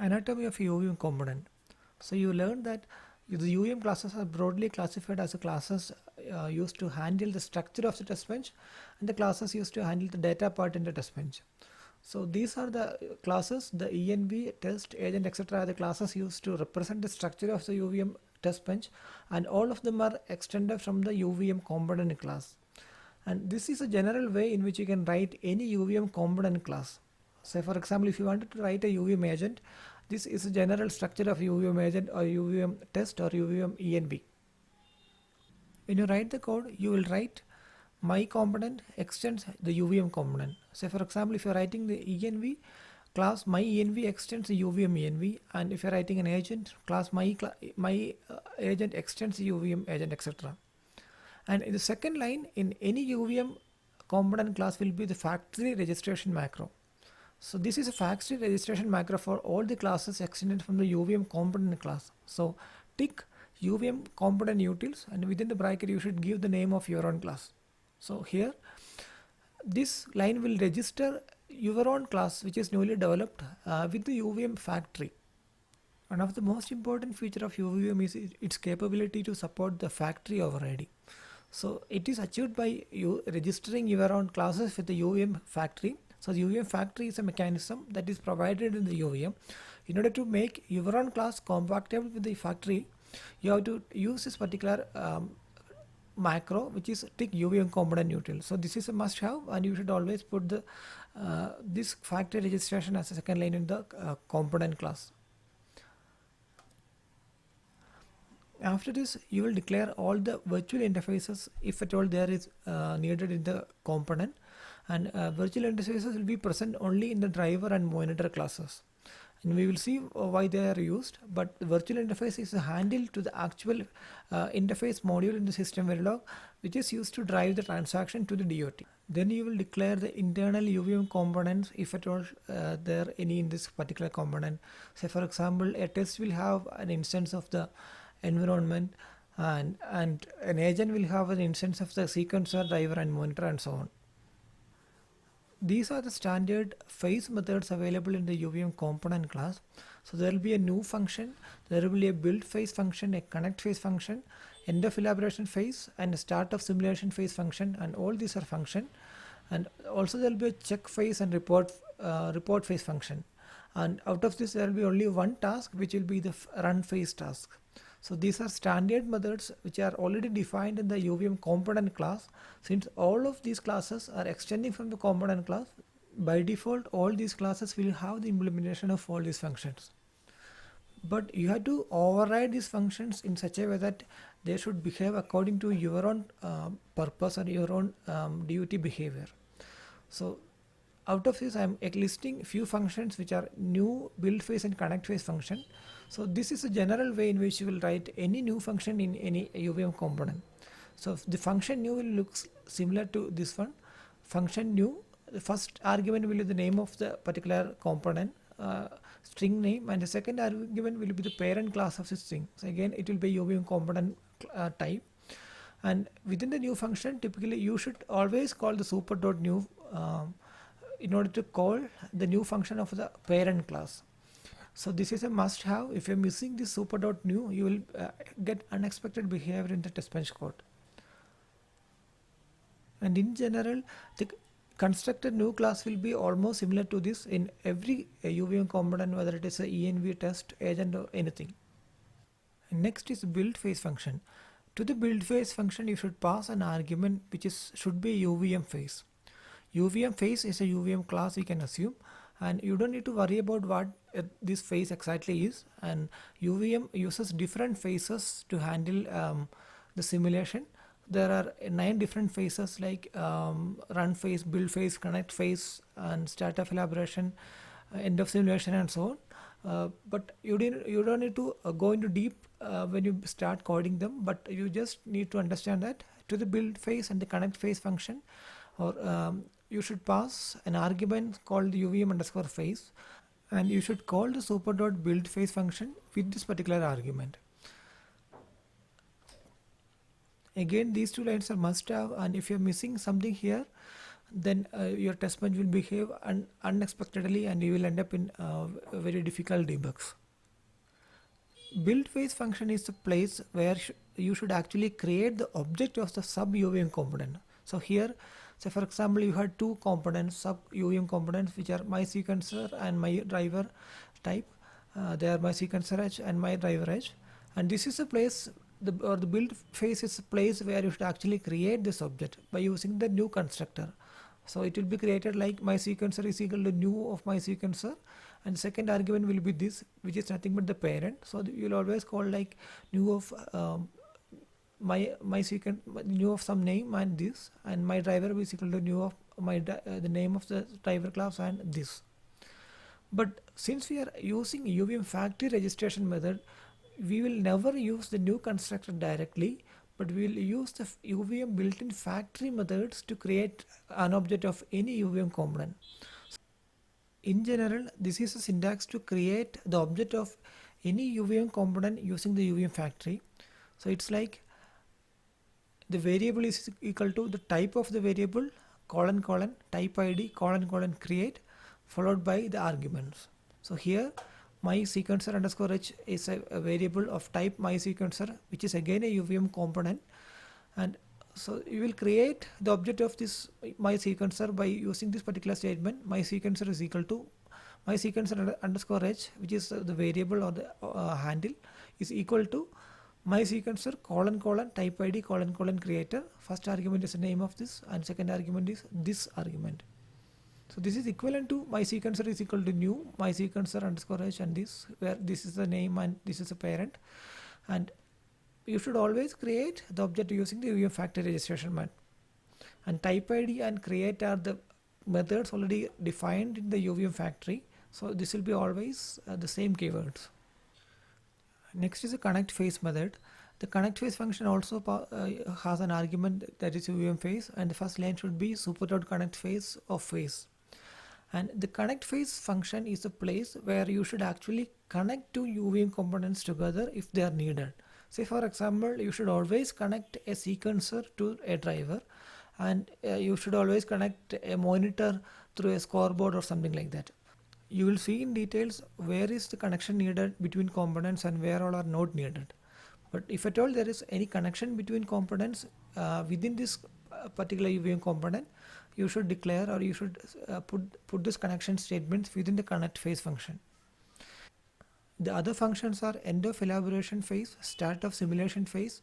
Anatomy of a UVM component. So you learned that the UVM classes are broadly classified as a classes used to handle the structure of the test bench, and the classes used to handle the data part in the test bench. So these are the classes, the ENV, test, agent, etc. are the classes used to represent the structure of the UVM test bench, and all of them are extended from the UVM component class. And this is a general way in which you can write any UVM component class. Say for example, if you wanted to write a UVM agent, this is a general structure of UVM agent or UVM test or UVM ENV. When you write the code, you will write my component extends the UVM component. Say for example, if you're writing the ENV, class my ENV extends the UVM ENV, and if you're writing an agent, class my agent extends the UVM agent, etc. And in the second line, in any UVM component class will be the factory registration macro. So this is a factory registration macro for all the classes extended from the UVM component class. So tick UVM component utils, and within the bracket you should give the name of your own class. So here this line will register your own class which is newly developed with the UVM factory. One of the most important feature of UVM is its capability to support the factory overriding. So it is achieved by you registering your own classes with the UVM factory. So the UVM factory is a mechanism that is provided in the UVM. In order to make your own class compatible with the factory, you have to use this particular macro, which is tick UVM component util. So this is a must have, and you should always put the this factory registration as a second line in the component class. After this, you will declare all the virtual interfaces if at all there is needed in the component, and virtual interfaces will be present only in the driver and monitor classes, and we will see why they are used. But the virtual interface is a handle to the actual interface module in the Systemverilog, which is used to drive the transaction to the DOT. Then you will declare the internal UVM components if at all there are any in this particular component. Say for example, a test will have an instance of the environment, and an agent will have an instance of the sequencer, driver and monitor, and so on. These are the standard phase methods available in the UVM component class. So there will be a new function, there will be a build phase function, a connect phase function, end of elaboration phase, and a start of simulation phase function, and all these are function. And also there will be a check phase and report phase function. And out of this there will be only one task, which will be the run phase task. So these are standard methods which are already defined in the UVM component class. Since all of these classes are extending from the component class, by default all these classes will have the implementation of all these functions. But you have to override these functions in such a way that they should behave according to your own purpose or your own DUT behavior. So out of this I am listing few functions which are new, build phase and connect phase function. So this is a general way in which you will write any new function in any UVM component. So the function new will look similar to this one. Function new, the first argument will be the name of the particular component, string name, and the second argument will be the parent class of the string. So again it will be UVM component type. And within the new function, typically you should always call the super.new in order to call the new function of the parent class. So this is a must have. If you're missing this super.new, you will get unexpected behavior in the test bench code. And in general, the constructed new class will be almost similar to this in every UVM component, whether it is a ENV, test, agent or anything. And next is build phase function. To the build phase function, you should pass an argument which should be UVM phase. UVM phase is a UVM class, we can assume, and you don't need to worry about what this phase exactly is. And UVM uses different phases to handle the simulation. There are 9 different phases like run phase, build phase, connect phase, and start of elaboration, end of simulation, and so on. But you don't need to go into deep when you start coding them, but you just need to understand that to the build phase and the connect phase function, or you should pass an argument called UVM underscore phase, and you should call the super.build phase function with this particular argument. Again, these two lines are must have, and if you're missing something here, then your test bench will behave unexpectedly, and you will end up in very difficult debugs. Build phase function is the place where you should actually create the object of the sub UVM component. So here, say for example, you had two components, sub UVM components, which are my sequencer and my driver type. They are my sequencer edge and my driver edge, and this is a place, the build phase is a place where you should actually create this object by using the new constructor. So it will be created like my sequencer is equal to new of my sequencer, and second argument will be this, which is nothing but the parent. So you'll always call like new of new of some name and this, and my driver is equal to new of my the name of the driver class and this. But since we are using UVM factory registration method, we will never use the new constructor directly, but we will use the UVM built-in factory methods to create an object of any UVM component. In general, this is a syntax to create the object of any UVM component using the UVM factory. So it's like the variable is equal to the type of the variable colon colon type ID colon colon create, followed by the arguments. So here my sequencer underscore h is a variable of type my sequencer, which is again a UVM component, and so you will create the object of this my sequencer by using this particular statement. My sequencer is equal to my sequencer underscore h, which is the variable or the handle, is equal to my sequencer colon colon type ID colon colon creator. First argument is the name of this, and second argument is this argument. So this is equivalent to my sequencer is equal to new my sequencer underscore h, and this, where this is the name and this is a parent. And you should always create the object using the UVM factory registration method. And type ID and create are the methods already defined in the UVM factory. So this will be always the same keywords. Next is the connect phase method. The connect phase function also has an argument that is UVM phase, and the first line should be super.connect phase of phase. And the connect phase function is a place where you should actually connect two UVM components together if they are needed. Say for example, you should always connect a sequencer to a driver, and you should always connect a monitor through a scoreboard or something like that. You will see in details where is the connection needed between components and where all are not needed. But if at all there is any connection between components within this particular UVM component, you should declare, or you should put this connection statements within the connect phase function. The other functions are end of elaboration phase, start of simulation phase,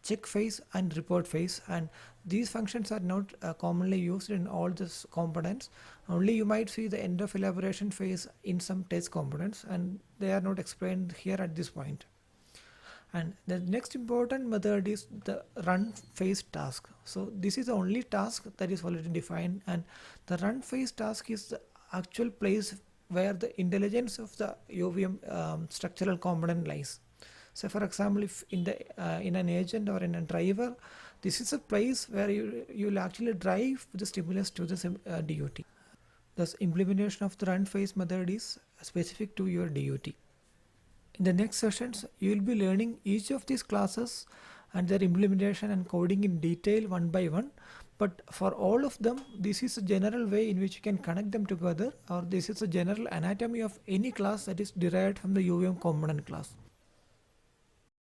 check phase, and report phase, and these functions are not commonly used in all these components. Only you might see the end of elaboration phase in some test components, and they are not explained here at this point. And the next important method is the run phase task. So this is the only task that is already defined, and the run phase task is the actual place where the intelligence of the UVM structural component lies. So for example, if in an agent or in a driver, this is a place where you will actually drive the stimulus to the DUT. Thus implementation of the run phase method is specific to your DUT. In the next sessions, you will be learning each of these classes and their implementation and coding in detail one by one. But for all of them, this is a general way in which you can connect them together, or this is a general anatomy of any class that is derived from the UVM component class.